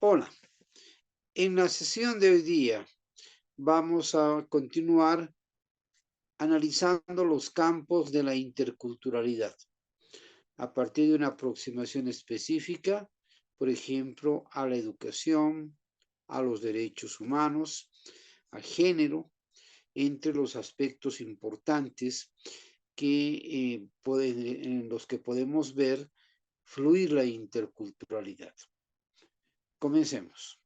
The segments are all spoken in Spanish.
Hola, en la sesión de hoy día vamos a continuar analizando los campos de la interculturalidad a partir de una aproximación específica, por ejemplo, a la educación, a los derechos humanos, al género, entre los aspectos importantes en los que podemos ver fluir la interculturalidad. Comencemos.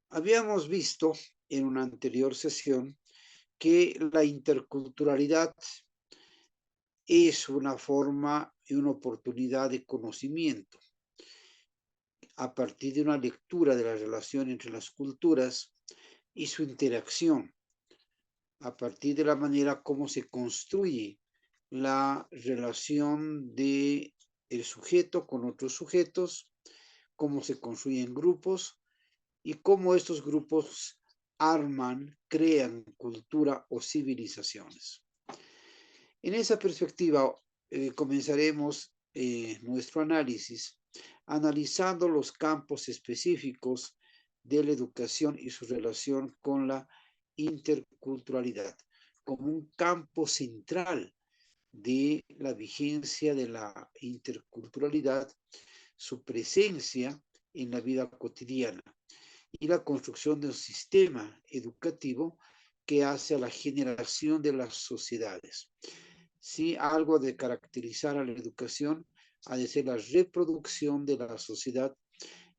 Habíamos visto en una anterior sesión que la interculturalidad es una forma y una oportunidad de conocimiento a partir de una lectura de la relación entre las culturas y su interacción, a partir de la manera como se construye la relación de el sujeto con otros sujetos, cómo se construyen grupos y cómo estos grupos arman, crean cultura o civilizaciones. En esa perspectiva, comenzaremos nuestro análisis analizando los campos específicos de la educación y su relación con la interculturalidad, como un campo central de la vigencia de la interculturalidad, su presencia en la vida cotidiana y la construcción de un sistema educativo que hace a la generación de las sociedades. Si algo de caracterizar a la educación ha de ser la reproducción de la sociedad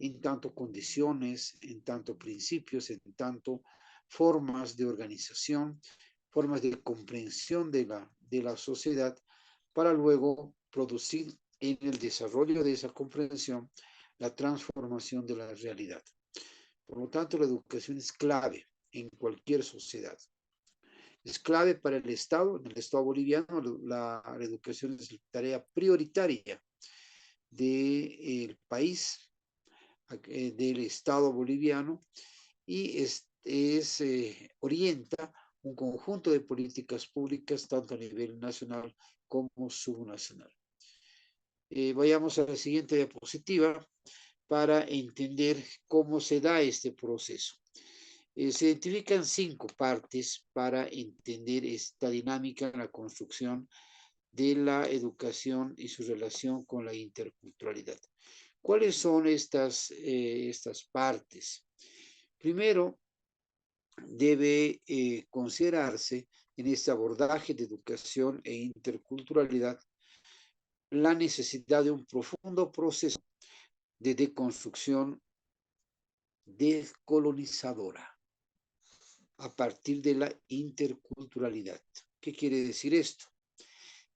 en tanto condiciones, en tanto principios, en tanto formas de organización, formas de comprensión de la sociedad, para luego producir en el desarrollo de esa comprensión la transformación de la realidad. Por lo tanto, la educación es clave en cualquier sociedad. Es clave para el Estado. En el Estado boliviano, la educación es tarea prioritaria del país, del Estado boliviano, y orienta un conjunto de políticas públicas, tanto a nivel nacional como subnacional. Vayamos a la siguiente diapositiva para entender cómo se da este proceso. Se identifican 5 partes para entender esta dinámica en la construcción de la educación y su relación con la interculturalidad. ¿Cuáles son estas partes? Primero, debe considerarse en este abordaje de educación e interculturalidad la necesidad de un profundo proceso de deconstrucción descolonizadora a partir de la interculturalidad. ¿Qué quiere decir esto?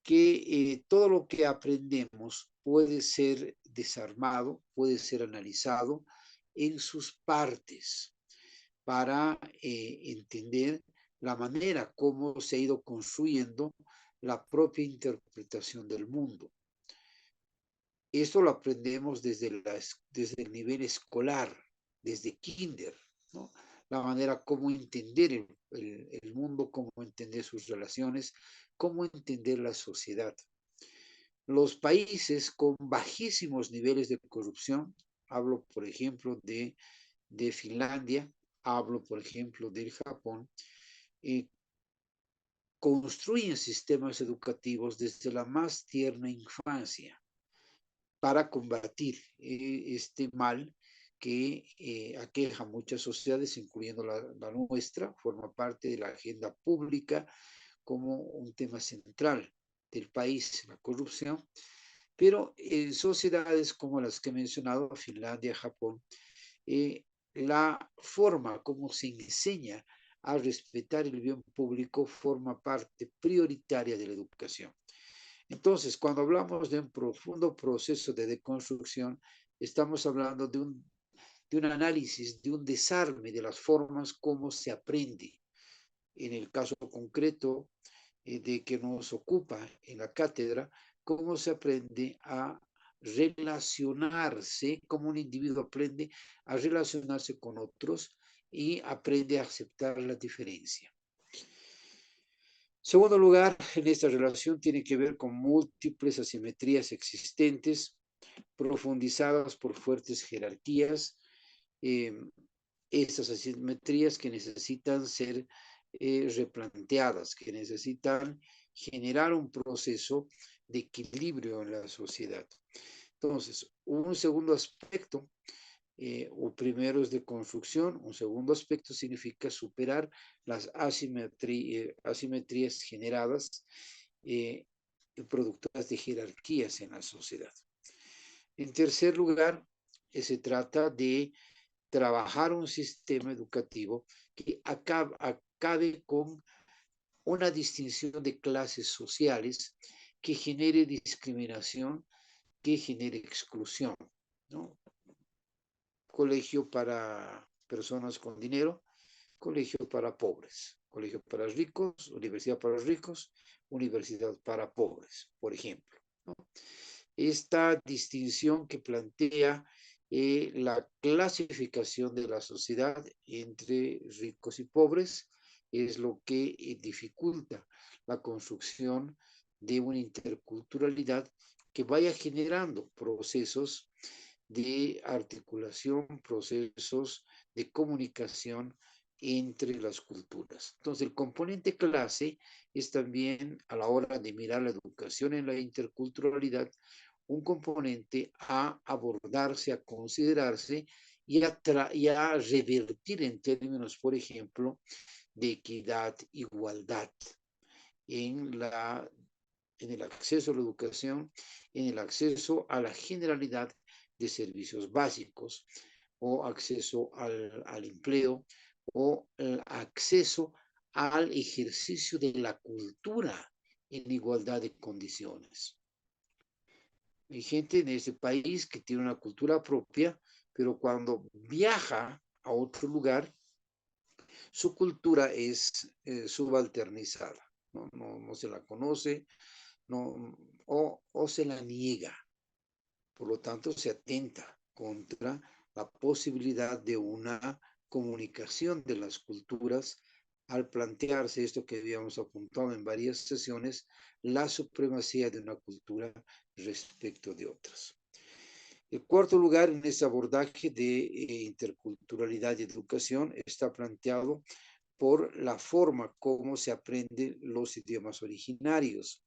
Que todo lo que aprendemos puede ser desarmado, puede ser analizado en sus partes para entender la manera como se ha ido construyendo la propia interpretación del mundo. Esto lo aprendemos desde el nivel escolar, desde kinder, ¿no? La manera como entender el mundo, cómo entender sus relaciones, cómo entender la sociedad. Los países con bajísimos niveles de corrupción, hablo por ejemplo de Finlandia, hablo por ejemplo del Japón, eh, construyen sistemas educativos desde la más tierna infancia para combatir este mal que aqueja muchas sociedades, incluyendo la nuestra, forma parte de la agenda pública como un tema central del país, la corrupción, pero en sociedades como las que he mencionado, Finlandia, Japón, la forma como se enseña a respetar el bien público forma parte prioritaria de la educación. Entonces, cuando hablamos de un profundo proceso de deconstrucción, estamos hablando de un análisis, de un desarme de las formas como se aprende. En el caso concreto de que nos ocupa en la cátedra, cómo se aprende a relacionarse, cómo un individuo aprende a relacionarse con otros y aprende a aceptar la diferencia. Segundo lugar, en esta relación tiene que ver con múltiples asimetrías existentes profundizadas por fuertes jerarquías, eh, estas asimetrías que necesitan ser replanteadas, que necesitan generar un proceso de equilibrio en la sociedad. Entonces, un segundo aspecto, o primero es de construcción, un segundo aspecto significa superar las asimetrías generadas productoras de jerarquías en la sociedad. En tercer lugar, se trata de trabajar un sistema educativo que acabe con una distinción de clases sociales que genere discriminación, que genere exclusión, ¿no? Colegio para personas con dinero, colegio para pobres, colegio para ricos, universidad para ricos, universidad para pobres, por ejemplo, ¿no? Esta distinción que plantea la clasificación de la sociedad entre ricos y pobres es lo que dificulta la construcción de una interculturalidad que vaya generando procesos de articulación, procesos de comunicación entre las culturas. Entonces, el componente clase es también, a la hora de mirar la educación en la interculturalidad, un componente a abordarse, a considerarse y a revertir en términos, por ejemplo, de equidad, igualdad en, en el acceso a la educación, en el acceso a la generalidad de servicios básicos o acceso al empleo o el acceso al ejercicio de la cultura en igualdad de condiciones. Hay gente en este país que tiene una cultura propia, pero cuando viaja a otro lugar, su cultura es subalternizada, no se la conoce, no, o se la niega. Por lo tanto, se atenta contra la posibilidad de una comunicación de las culturas al plantearse esto que habíamos apuntado en varias sesiones, la supremacía de una cultura respecto de otras. El cuarto lugar en ese abordaje de interculturalidad y educación está planteado por la forma como se aprenden los idiomas originarios.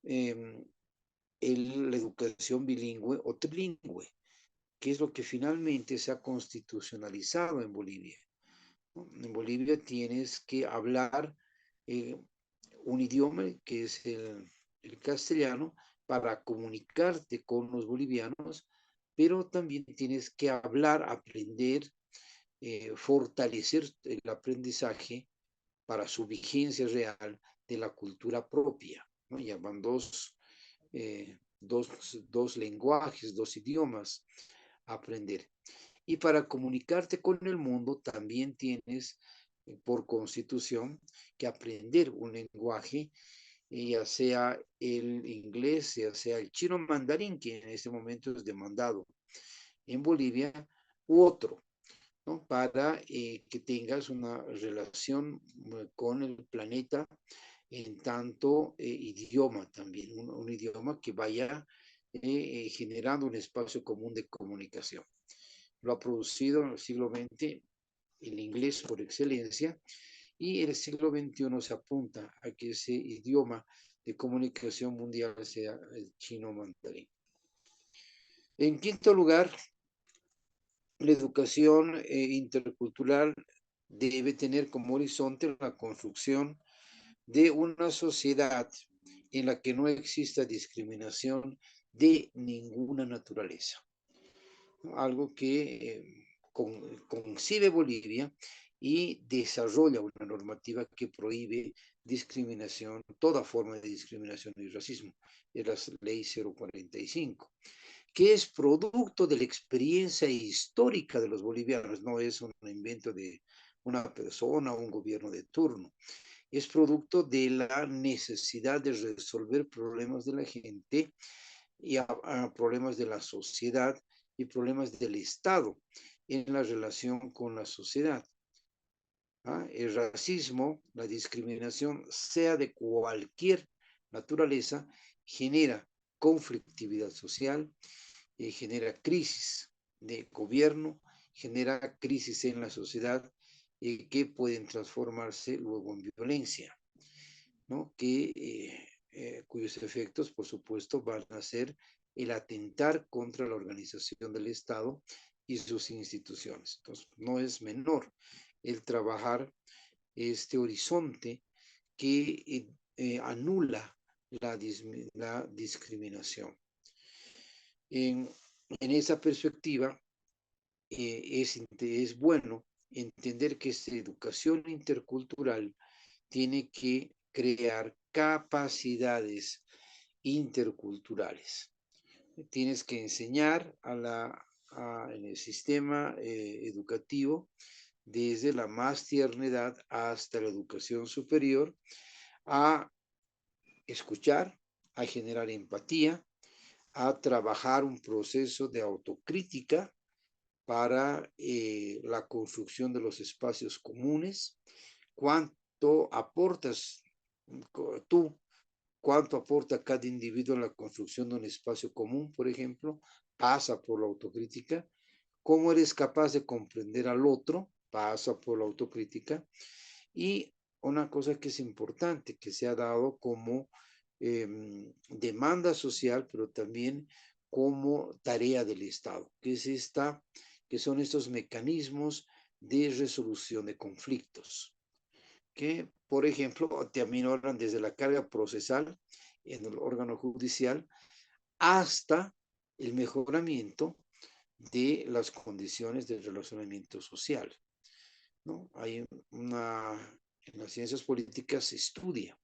La educación bilingüe o trilingüe, que es lo que finalmente se ha constitucionalizado en Bolivia, ¿no? En Bolivia tienes que hablar un idioma que es el castellano para comunicarte con los bolivianos, pero también tienes que hablar, aprender, fortalecer el aprendizaje para su vigencia real de la cultura propia, ¿no? Ya van dos lenguajes, dos idiomas a aprender. Y para comunicarte con el mundo también tienes, por constitución, que aprender un lenguaje, ya sea el inglés, ya sea el chino mandarín, que en este momento es demandado en Bolivia, u otro, ¿no? Para que tengas una relación con el planeta en tanto idioma también, un idioma que vaya generando un espacio común de comunicación. Lo ha producido en el siglo XX el inglés por excelencia y el siglo XXI se apunta a que ese idioma de comunicación mundial sea el chino mandarín. En quinto lugar, la educación intercultural debe tener como horizonte la construcción de una sociedad en la que no exista discriminación de ninguna naturaleza. Algo que concibe Bolivia y desarrolla una normativa que prohíbe discriminación, toda forma de discriminación y racismo, es la ley 045, que es producto de la experiencia histórica de los bolivianos, no es un invento de una persona o un gobierno de turno, es producto de la necesidad de resolver problemas de la gente y a problemas de la sociedad y problemas del Estado en la relación con la sociedad. ¿Ah? El racismo, la discriminación, sea de cualquier naturaleza, genera conflictividad social, genera crisis de gobierno, genera crisis en la sociedad que pueden transformarse luego en violencia, ¿no? Cuyos efectos, por supuesto, van a ser el atentar contra la organización del Estado y sus instituciones. Entonces, no es menor el trabajar este horizonte que anula la discriminación. En, en esa perspectiva, es bueno entender que esta educación intercultural tiene que crear capacidades interculturales. Tienes que enseñar en el sistema educativo desde la más tierna edad hasta la educación superior a escuchar, a generar empatía, a trabajar un proceso de autocrítica para la construcción de los espacios comunes, cuánto aportas tú, cuánto aporta cada individuo en la construcción de un espacio común, por ejemplo, pasa por la autocrítica, cómo eres capaz de comprender al otro, pasa por la autocrítica, y una cosa que es importante, que se ha dado como demanda social, pero también como tarea del Estado, que son estos mecanismos de resolución de conflictos, que, por ejemplo, te aminoran desde la carga procesal en el órgano judicial hasta el mejoramiento de las condiciones del relacionamiento social, ¿no? En las ciencias políticas se estudia,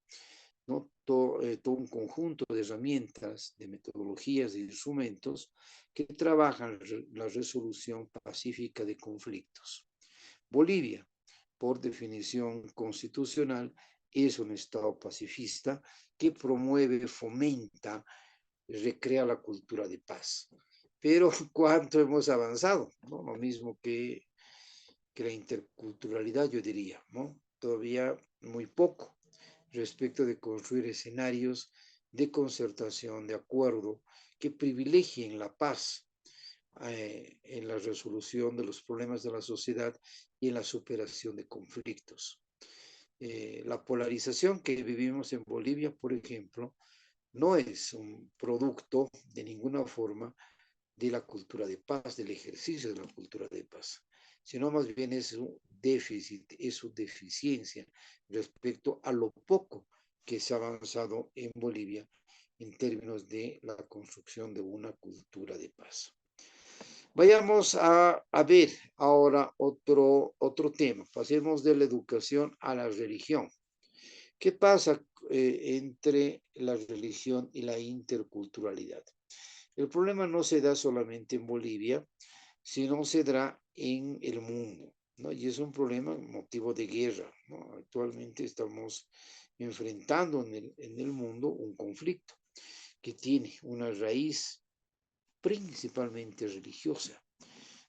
¿no? Todo un conjunto de herramientas, de metodologías, de instrumentos que trabajan la resolución pacífica de conflictos. Bolivia, por definición constitucional, es un Estado pacifista que promueve, fomenta, recrea la cultura de paz. Pero ¿cuánto hemos avanzado? ¿No? Lo mismo que la interculturalidad, yo diría, ¿no? Todavía muy poco respecto de construir escenarios de concertación, de acuerdo, que privilegien la paz en la resolución de los problemas de la sociedad y en la superación de conflictos. La polarización que vivimos en Bolivia, por ejemplo, no es un producto de ninguna forma de la cultura de paz, del ejercicio de la cultura de paz, sino más bien es un déficit, es su deficiencia respecto a lo poco que se ha avanzado en Bolivia en términos de la construcción de una cultura de paz. Vayamos a ver ahora otro tema. Pasemos de la educación a la religión. ¿Qué pasa entre la religión y la interculturalidad? El problema no se da solamente en Bolivia, sino se da en el mundo, ¿no? Y es un problema motivo de guerra, ¿no? Actualmente estamos enfrentando en el mundo un conflicto que tiene una raíz principalmente religiosa,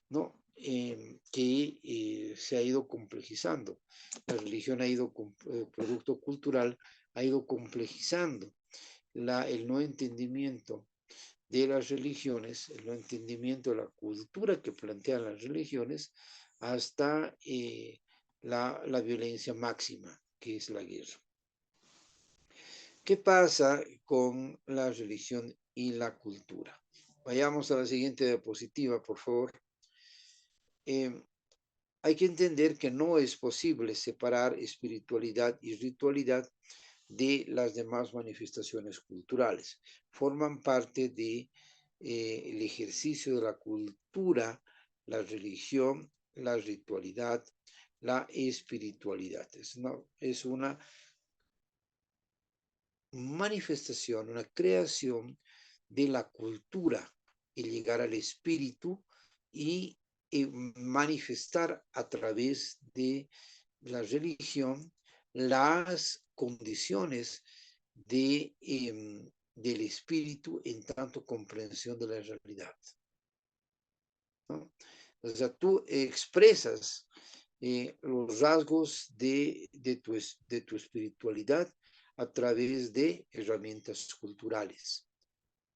¿no? Que se ha ido complejizando. La religión ha ido, producto cultural, ha ido complejizando el no entendimiento de las religiones, el no entendimiento de la cultura que plantean las religiones, hasta la violencia máxima, que es la guerra. ¿Qué pasa con la religión y la cultura? Vayamos a la siguiente diapositiva, por favor. Hay que entender que no es posible separar espiritualidad y ritualidad de las demás manifestaciones culturales. Forman parte de el ejercicio de la cultura, la religión, la ritualidad, la espiritualidad. Es una manifestación, una creación de la cultura, el llegar al espíritu y manifestar a través de la religión las condiciones del espíritu en tanto comprensión de la realidad, ¿no? O sea, tú expresas los rasgos de tu espiritualidad a través de herramientas culturales.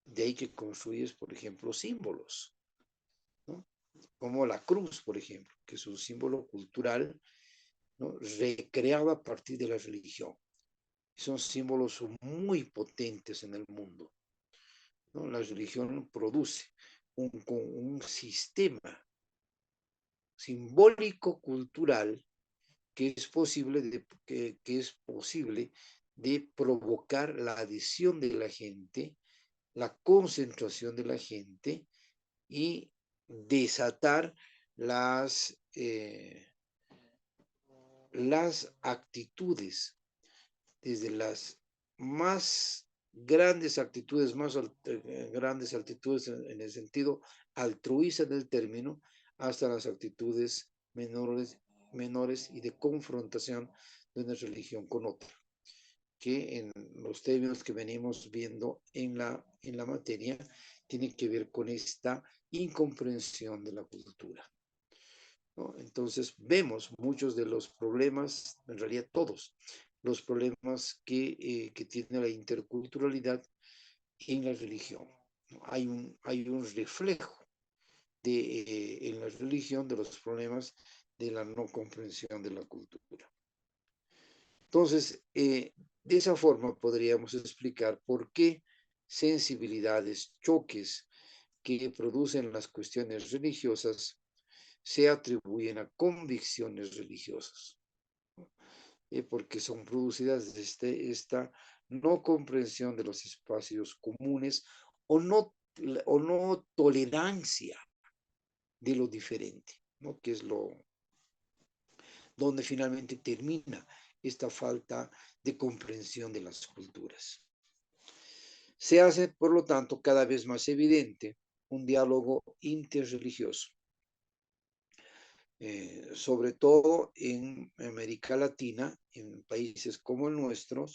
De ahí que construyes, por ejemplo, símbolos, ¿no? Como la cruz, por ejemplo, que es un símbolo cultural, ¿no? Recreado a partir de la religión. Son símbolos muy potentes en el mundo, ¿no? La religión produce un sistema simbólico cultural que es posible de provocar la adhesión de la gente, la concentración de la gente y desatar las actitudes, desde las más grandes actitudes, grandes actitudes en el sentido altruista del término, hasta las actitudes menores y de confrontación de una religión con otra, que en los términos que venimos viendo en la materia, tiene que ver con esta incomprensión de la cultura, ¿no? Entonces vemos muchos de los problemas, en realidad todos los problemas que tiene la interculturalidad en la religión, ¿no? Hay un reflejo en la religión de los problemas de la no comprensión de la cultura. Entonces, de esa forma podríamos explicar por qué sensibilidades, choques que producen las cuestiones religiosas se atribuyen a convicciones religiosas, porque son producidas desde esta no comprensión de los espacios comunes o o no tolerancia de lo diferente, ¿no? Que es donde finalmente termina esta falta de comprensión de las culturas. Se hace, por lo tanto, cada vez más evidente un diálogo interreligioso, sobre todo en América Latina, en países como el nuestro,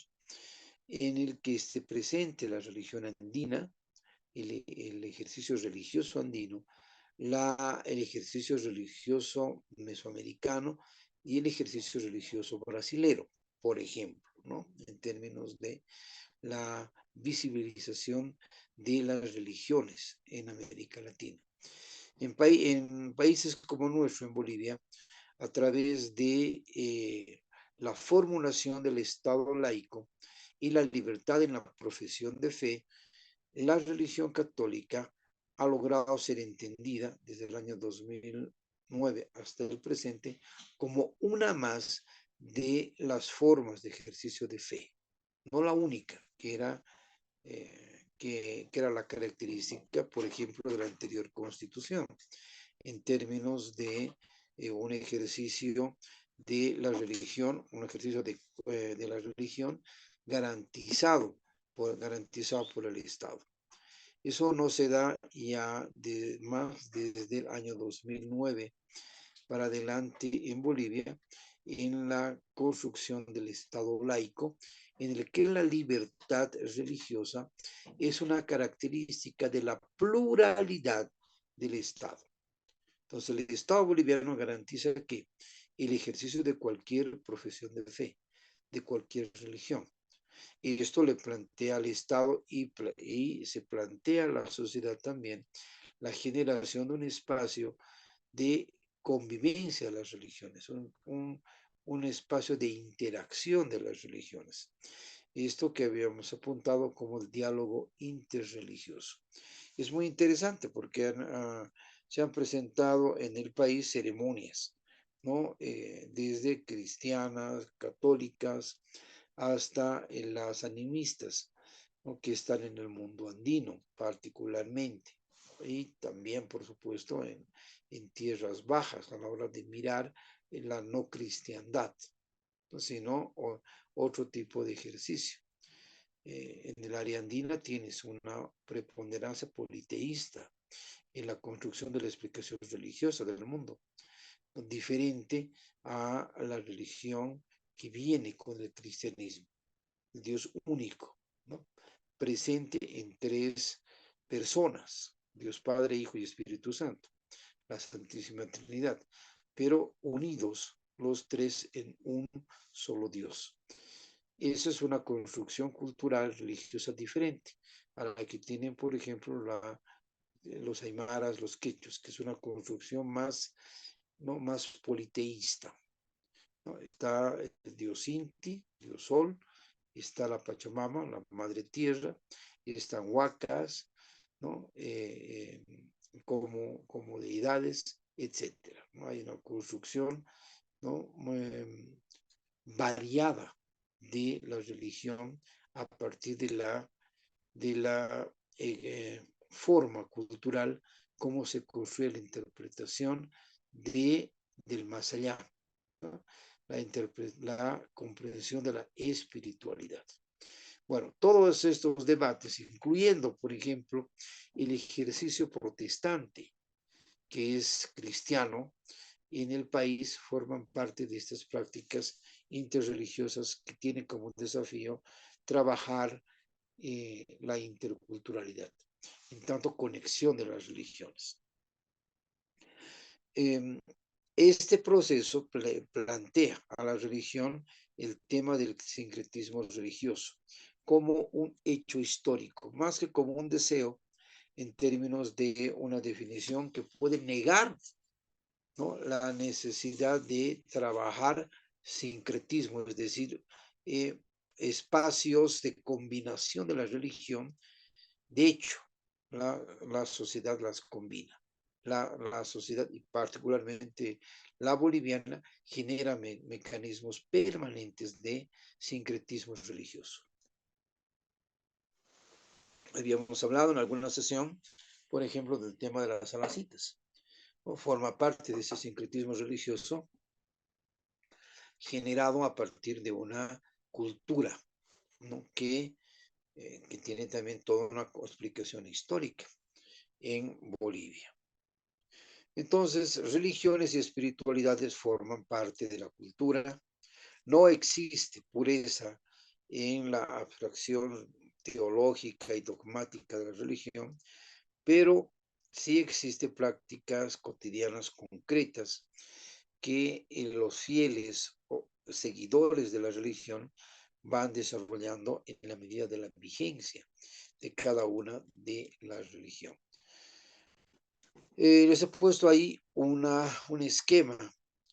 en el que esté presente la religión andina, el ejercicio religioso andino, el ejercicio religioso mesoamericano y el ejercicio religioso brasilero, por ejemplo, ¿no? En términos de la visibilización de las religiones en América Latina. En países como nuestro, en Bolivia, a través de la formulación del Estado laico y la libertad en la profesión de fe, la religión católica ha logrado ser entendida desde el año 2009 hasta el presente como una más de las formas de ejercicio de fe, no la única, que era la característica, por ejemplo, de la anterior constitución, en términos de un ejercicio de la religión, un ejercicio de la religión garantizado por el Estado. Eso no se da ya más desde el año 2009 para adelante en Bolivia, en la construcción del Estado laico, en el que la libertad religiosa es una característica de la pluralidad del Estado. Entonces, el Estado boliviano garantiza que el ejercicio de cualquier profesión de fe, de cualquier religión, y esto le plantea al Estado y se plantea a la sociedad también la generación de un espacio de convivencia de las religiones, un espacio de interacción de las religiones. Esto que habíamos apuntado como el diálogo interreligioso. Es muy interesante porque se han presentado en el país ceremonias, ¿no? Desde cristianas, católicas, hasta las animistas, ¿no? Que están en el mundo andino particularmente, y también, por supuesto, en tierras bajas a la hora de mirar la no cristiandad, sino otro tipo de ejercicio. En el área andina tienes una preponderancia politeísta en la construcción de la explicación religiosa del mundo, diferente a la religión que viene con el cristianismo, el Dios único, ¿no? Presente en tres personas, Dios Padre, Hijo y Espíritu Santo, la Santísima Trinidad, pero unidos los tres en un solo Dios. Esa es una construcción cultural religiosa diferente a la que tienen, por ejemplo, los aymaras, los quechos, que es una construcción más, ¿no? más politeísta, ¿no? Está el dios Inti, dios Sol, está la Pachamama, la Madre Tierra, y están huacas, ¿no? Como deidades, etcétera, ¿no? Hay una construcción, ¿no? Variada de la religión a partir de la forma cultural, cómo se construye la interpretación del más allá, ¿no? la comprensión de la espiritualidad. Bueno, todos estos debates, incluyendo, por ejemplo, el ejercicio protestante, que es cristiano, en el país forman parte de estas prácticas interreligiosas que tienen como desafío trabajar la interculturalidad, en tanto conexión de las religiones. Este proceso plantea a la religión el tema del sincretismo religioso como un hecho histórico, más que como un deseo en términos de una definición que puede negar, ¿no? la necesidad de trabajar sincretismo, es decir, espacios de combinación de la religión. De hecho, la sociedad las combina. La sociedad, y particularmente la boliviana, genera mecanismos permanentes de sincretismo religioso. Habíamos hablado en alguna sesión, por ejemplo, del tema de las alacitas. ¿No? Forma parte de ese sincretismo religioso generado a partir de una cultura, ¿no? que tiene también toda una explicación histórica en Bolivia. Entonces, religiones y espiritualidades forman parte de la cultura. No existe pureza en la abstracción teológica y dogmática de la religión, pero sí existen prácticas cotidianas concretas que los fieles o seguidores de la religión van desarrollando en la medida de la vigencia de cada una de la religión. Les he puesto ahí un esquema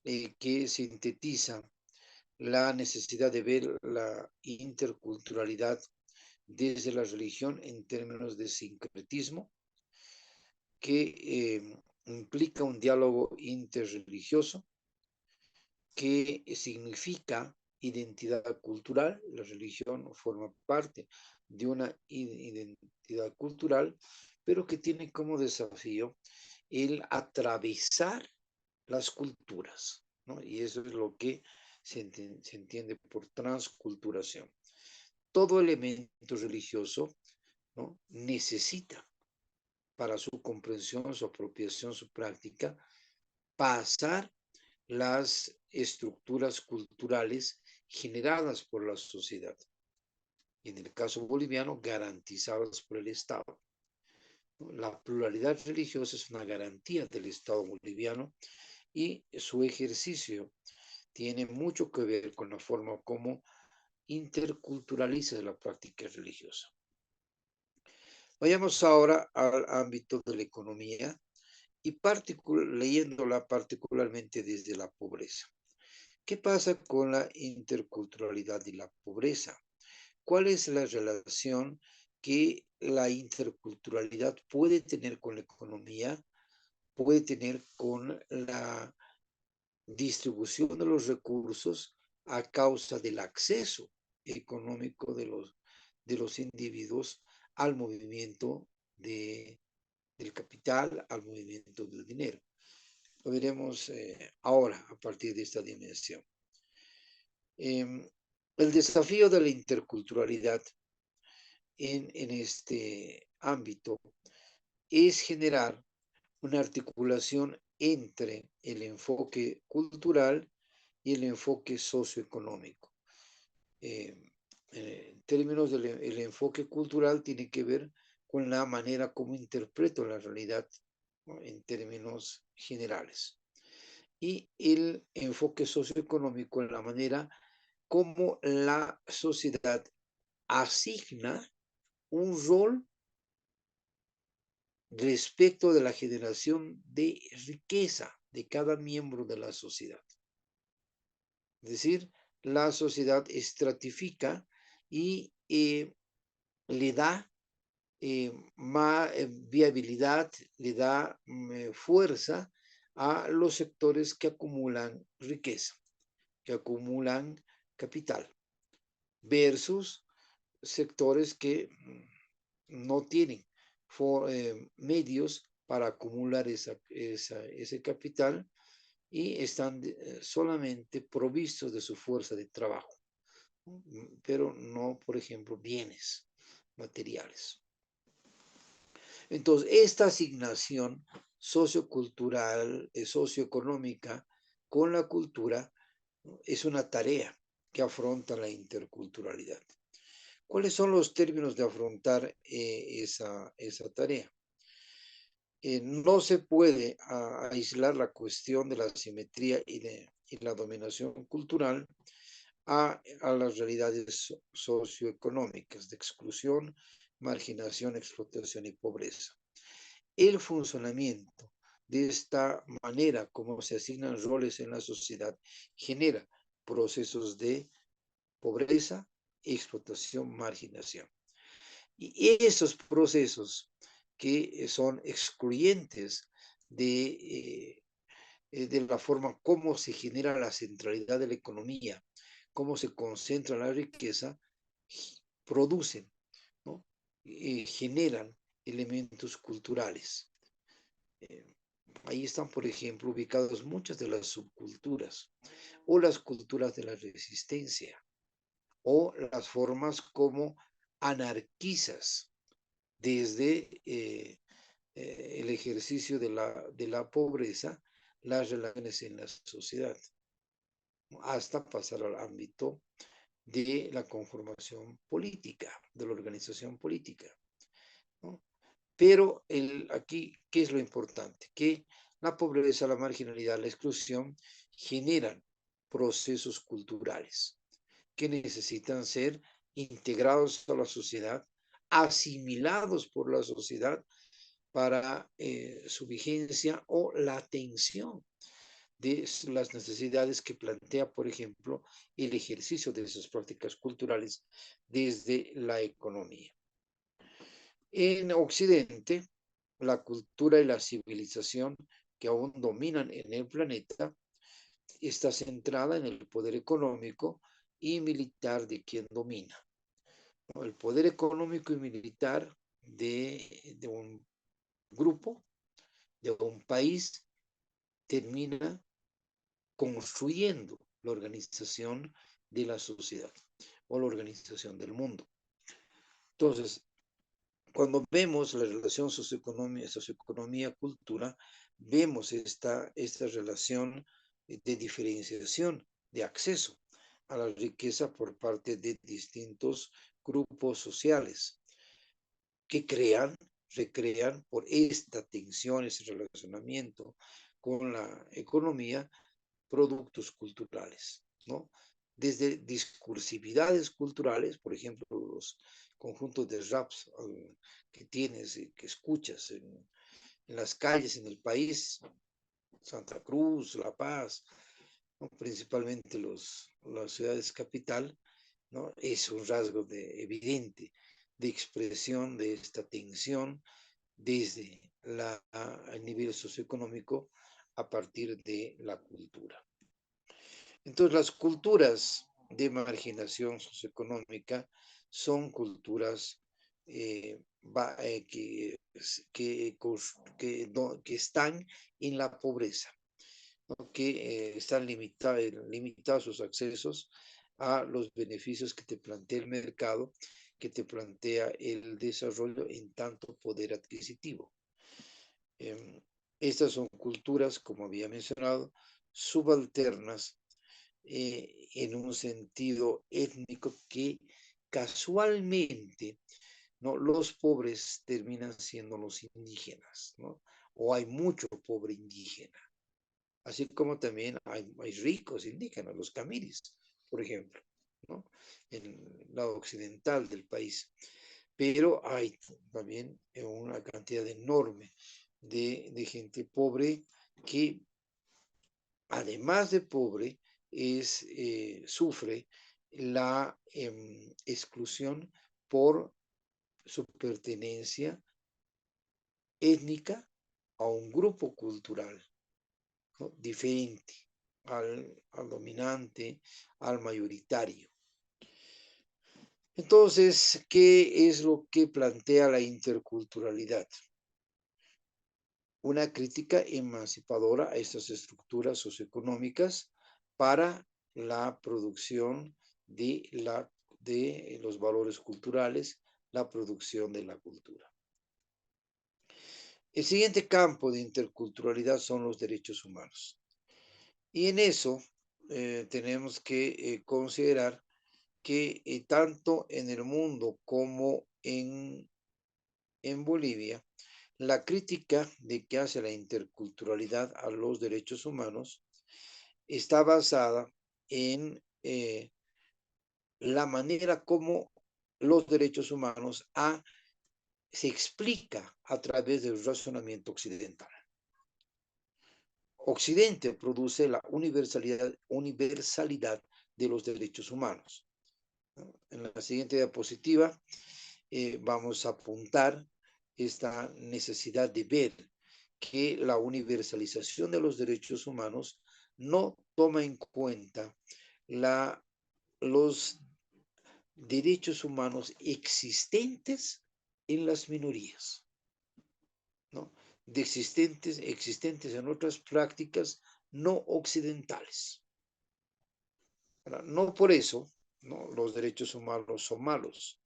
que sintetiza la necesidad de ver la interculturalidad desde la religión en términos de sincretismo, que implica un diálogo interreligioso, que significa identidad cultural. La religión forma parte de una identidad cultural, pero que tiene como desafío el atravesar las culturas, ¿no? Y eso es lo que se entiende por transculturación. Todo elemento religioso, ¿no? necesita para su comprensión, su apropiación, su práctica, pasar las estructuras culturales generadas por la sociedad. Y en el caso boliviano, garantizadas por el Estado. La pluralidad religiosa es una garantía del Estado boliviano y su ejercicio tiene mucho que ver con la forma como interculturaliza la práctica religiosa. Vayamos ahora al ámbito de la economía y leyéndola particularmente desde la pobreza. ¿Qué pasa con la interculturalidad y la pobreza? ¿Cuál es la relación que la interculturalidad puede tener con la economía, puede tener con la distribución de los recursos a causa del acceso económico de los individuos al movimiento del capital, al movimiento del dinero? Lo veremos ahora a partir de esta dimensión. El desafío de la interculturalidad en este ámbito es generar una articulación entre el enfoque cultural y el enfoque socioeconómico. En términos del enfoque cultural tiene que ver con la manera como interpreto la realidad, ¿no? en términos generales. Y el enfoque socioeconómico en la manera cómo la sociedad asigna un rol respecto de la generación de riqueza de cada miembro de la sociedad. Es decir, la sociedad estratifica y le da más viabilidad, le da fuerza a los sectores que acumulan riqueza, que acumulan capital, versus sectores que no tienen medios para acumular ese capital y están solamente provistos de su fuerza de trabajo, pero no, por ejemplo, bienes materiales. Entonces, esta asignación sociocultural, socioeconómica con la cultura, ¿no?, es una tarea que afronta la interculturalidad. ¿Cuáles son los términos de afrontar esa tarea? No se puede aislar la cuestión de la asimetría y la dominación cultural a las realidades socioeconómicas de exclusión, marginación, explotación y pobreza. El funcionamiento de esta manera como se asignan roles en la sociedad genera procesos de pobreza, explotación, marginación. Y esos procesos que son excluyentes de la forma como se genera la centralidad de la economía, cómo se concentra la riqueza, producen, ¿no?, generan elementos culturales. Ahí están, por ejemplo, ubicadas muchas de las subculturas o las culturas de la resistencia o las formas como anarquizas desde el ejercicio de la pobreza, las relaciones en la sociedad, hasta pasar al ámbito de la conformación política, de la organización política, ¿no? Pero aquí, ¿qué es lo importante? Que la pobreza, la marginalidad, la exclusión generan procesos culturales que necesitan ser integrados a la sociedad, asimilados por la sociedad para su vigencia o la atención de las necesidades que plantea, por ejemplo, el ejercicio de esas prácticas culturales desde la economía. En Occidente, la cultura y la civilización que aún dominan en el planeta está centrada en el poder económico y militar de quien domina, ¿no? El poder económico y militar de un grupo, de un país, termina construyendo la organización de la sociedad o la organización del mundo. Entonces, cuando vemos la relación socioeconomía-cultura, vemos esta relación de diferenciación, de acceso a la riqueza por parte de distintos grupos sociales que recrean por esta tensión, ese relacionamiento con la economía, productos culturales, ¿no? Desde discursividades culturales, por ejemplo, los conjuntos de raps que tienes, que escuchas en las calles, en el país, Santa Cruz, La Paz, ¿no?, principalmente las ciudades capital, ¿no?, es un rasgo evidente de expresión de esta tensión desde el nivel socioeconómico a partir de la cultura. Entonces, las culturas de marginación socioeconómica son culturas que están en la pobreza, ¿no?, que están limitados sus accesos a los beneficios que te plantea el mercado, que te plantea el desarrollo en tanto poder adquisitivo. Estas son culturas, como había mencionado, subalternas en un sentido étnico que casualmente, ¿no?, los pobres terminan siendo los indígenas, ¿no? O hay mucho pobre indígena, así como también hay ricos indígenas, los camiris, por ejemplo. ¿no? En el lado occidental del país. Pero hay también una cantidad enorme de gente pobre que, además de pobre, sufre la exclusión por su pertenencia étnica a un grupo cultural, ¿no? Diferente al dominante, al mayoritario. Entonces, ¿qué es lo que plantea la interculturalidad? Una crítica emancipadora a estas estructuras socioeconómicas para la producción de los valores culturales, la producción de la cultura. El siguiente campo de interculturalidad son los derechos humanos. Y en eso tenemos que considerar que tanto en el mundo como en Bolivia, la crítica de que hace la interculturalidad a los derechos humanos está basada en la manera como los derechos humanos se explica a través del razonamiento occidental. Occidente produce la universalidad de los derechos humanos. En la siguiente diapositiva vamos a apuntar esta necesidad de ver que la universalización de los derechos humanos no toma en cuenta los derechos humanos existentes en las minorías, ¿no? Existentes en otras prácticas no occidentales. No por eso, ¿no?, los derechos humanos son malos,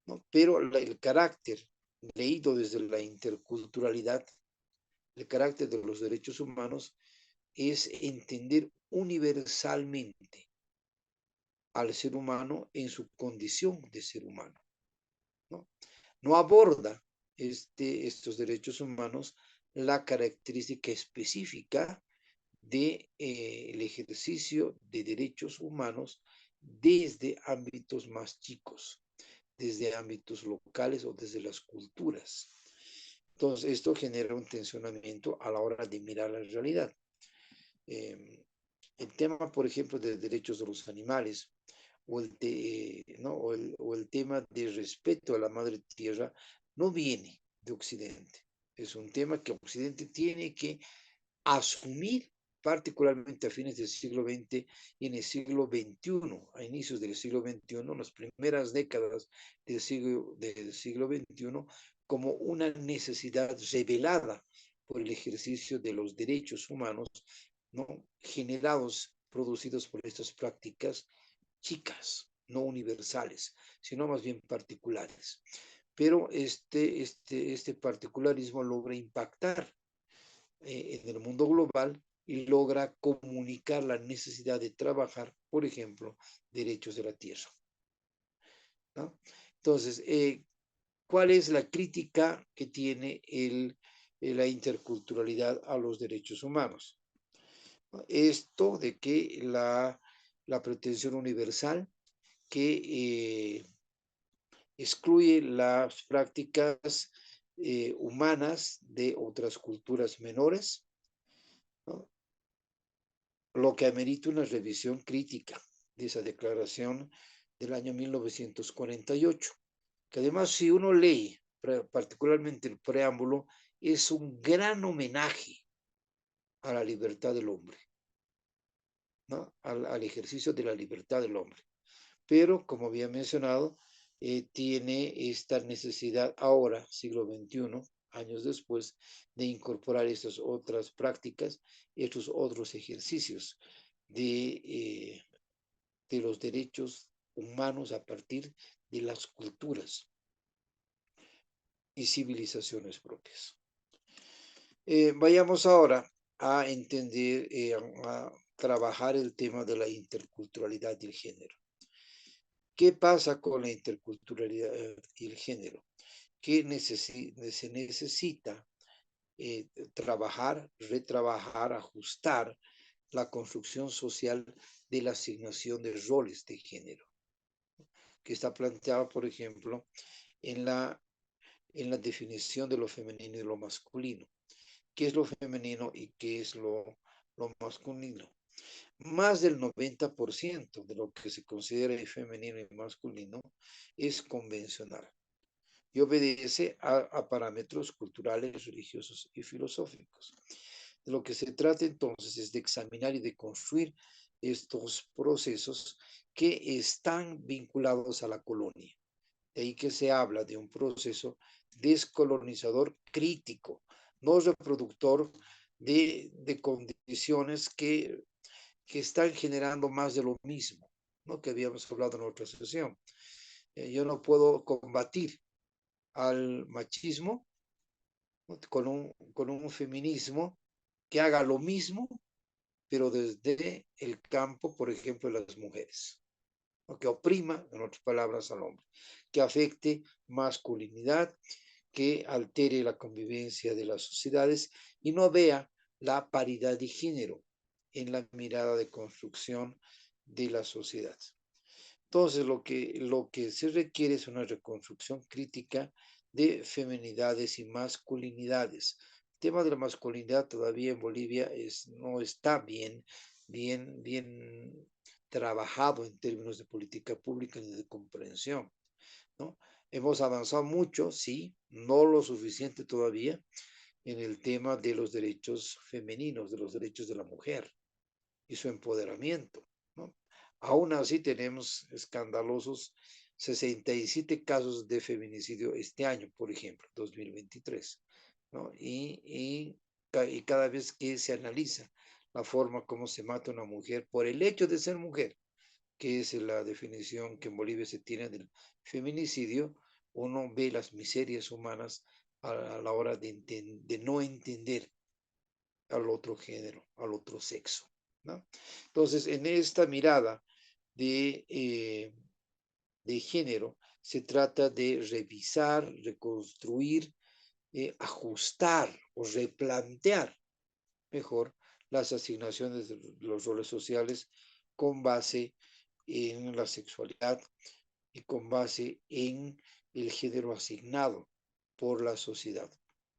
¿no? Pero el carácter leído desde la interculturalidad, el carácter de los derechos humanos es entender universalmente al ser humano en su condición de ser humano, ¿no? No aborda estos derechos humanos la característica específica del ejercicio de derechos humanos desde ámbitos más chicos, desde ámbitos locales o desde las culturas. Entonces, esto genera un tensionamiento a la hora de mirar la realidad. El tema, por ejemplo, de derechos de los animales ¿no?, o el tema de respeto a la madre tierra no viene de Occidente. Es un tema que Occidente tiene que asumir, particularmente a fines del siglo XX y en el siglo XXI, a inicios del siglo XXI, las primeras décadas del siglo XXI, como una necesidad revelada por el ejercicio de los derechos humanos, ¿no?, producidos por estas prácticas chicas, no universales, sino más bien particulares. Pero este particularismo logra impactar en el mundo global y logra comunicar la necesidad de trabajar, por ejemplo, derechos de la tierra, ¿no? Entonces, ¿cuál es la crítica que tiene la interculturalidad a los derechos humanos? Esto de que la pretensión universal que excluye las prácticas humanas de otras culturas menores, ¿no?, lo que amerita una revisión crítica de esa declaración del año 1948, que además, si uno lee particularmente el preámbulo, es un gran homenaje a la libertad del hombre, ¿no?, al ejercicio de la libertad del hombre. Pero, como había mencionado, tiene esta necesidad ahora, siglo XXI, años después, de incorporar estas otras prácticas, estos otros ejercicios de los derechos humanos a partir de las culturas y civilizaciones propias. Vayamos ahora a entender, a trabajar el tema de la interculturalidad y el género. ¿Qué pasa con la interculturalidad y el género? Que se necesita trabajar, retrabajar, ajustar la construcción social de la asignación de roles de género. que está planteada, por ejemplo, en la definición de lo femenino y lo masculino. ¿Qué es lo femenino y qué es lo masculino? Más del 90% de lo que se considera femenino y masculino es convencional y obedece a parámetros culturales, religiosos y filosóficos. De lo que se trata entonces es de examinar y de construir estos procesos que están vinculados a la colonia. De ahí que se habla de un proceso descolonizador crítico, no reproductor de condiciones que están generando más de lo mismo, ¿no? Que habíamos hablado en otra sesión. Yo no puedo combatir al machismo, ¿no? con un feminismo que haga lo mismo, pero desde el campo, por ejemplo, de las mujeres, ¿no? Que oprima, en otras palabras, al hombre, que afecte masculinidad, que altere la convivencia de las sociedades y no vea la paridad de género en la mirada de construcción de la sociedad. Entonces, lo que se requiere es una reconstrucción crítica de feminidades y masculinidades. El tema de la masculinidad todavía en Bolivia no está bien trabajado en términos de política pública y de comprensión, ¿no? Hemos avanzado mucho, sí, no lo suficiente todavía en el tema de los derechos femeninos, de los derechos de la mujer y su empoderamiento, ¿no? Aún así tenemos escandalosos 67 casos de feminicidio este año, por ejemplo, 2023, ¿no? Y cada vez que se analiza la forma como se mata una mujer por el hecho de ser mujer, que es la definición que en Bolivia se tiene del feminicidio, uno ve las miserias humanas a la hora de no entender al otro género, al otro sexo, ¿no? Entonces, en esta mirada de género, se trata de revisar, reconstruir, ajustar o replantear mejor las asignaciones de los roles sociales con base en la sexualidad y con base en el género asignado por la sociedad,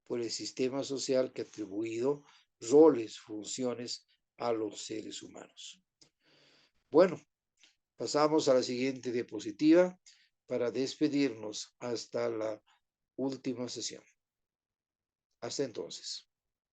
por el sistema social que ha atribuido roles, funciones a los seres humanos. Bueno, pasamos a la siguiente diapositiva para despedirnos hasta la última sesión. Hasta entonces.